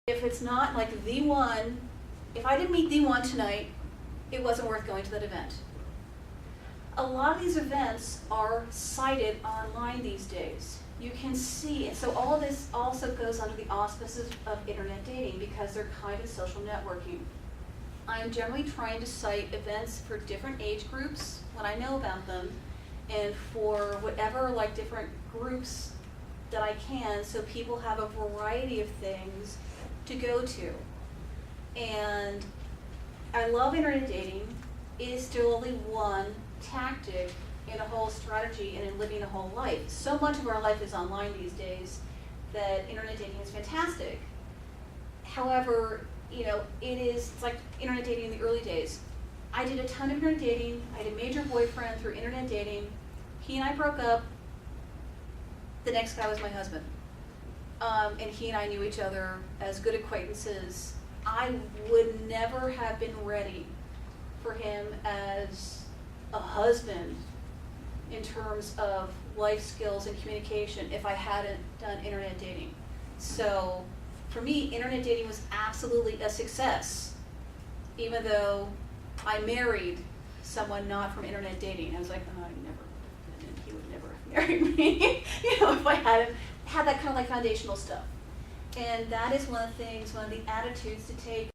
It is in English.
If it's not like the one, if I didn't meet the one tonight, it wasn't worth going to that event. A lot of these events are cited online these days. You can see, and so all of this also goes under the auspices of internet dating because they're kind of social networking. I'm generally trying to cite events for different age groups when I know about them, and for whatever like different groups that I can, so people have a variety of things to go to. And I love internet dating. It is still only one tactic in a whole strategy and in living a whole life. So much of our life is online these days that internet dating is fantastic. However, it's like internet dating in the early days. I did a ton of internet dating. I had a major boyfriend through internet dating. He and I broke up. The next guy was my husband. And he and I knew each other as good acquaintances. I would never have been ready for him as a husband in terms of life skills and communication if I hadn't done internet dating. So for me, internet dating was absolutely a success, even though I married someone not from internet dating. I was like, oh, he would never have married me, if I hadn't had that kind of like foundational stuff. And that is one of the attitudes to take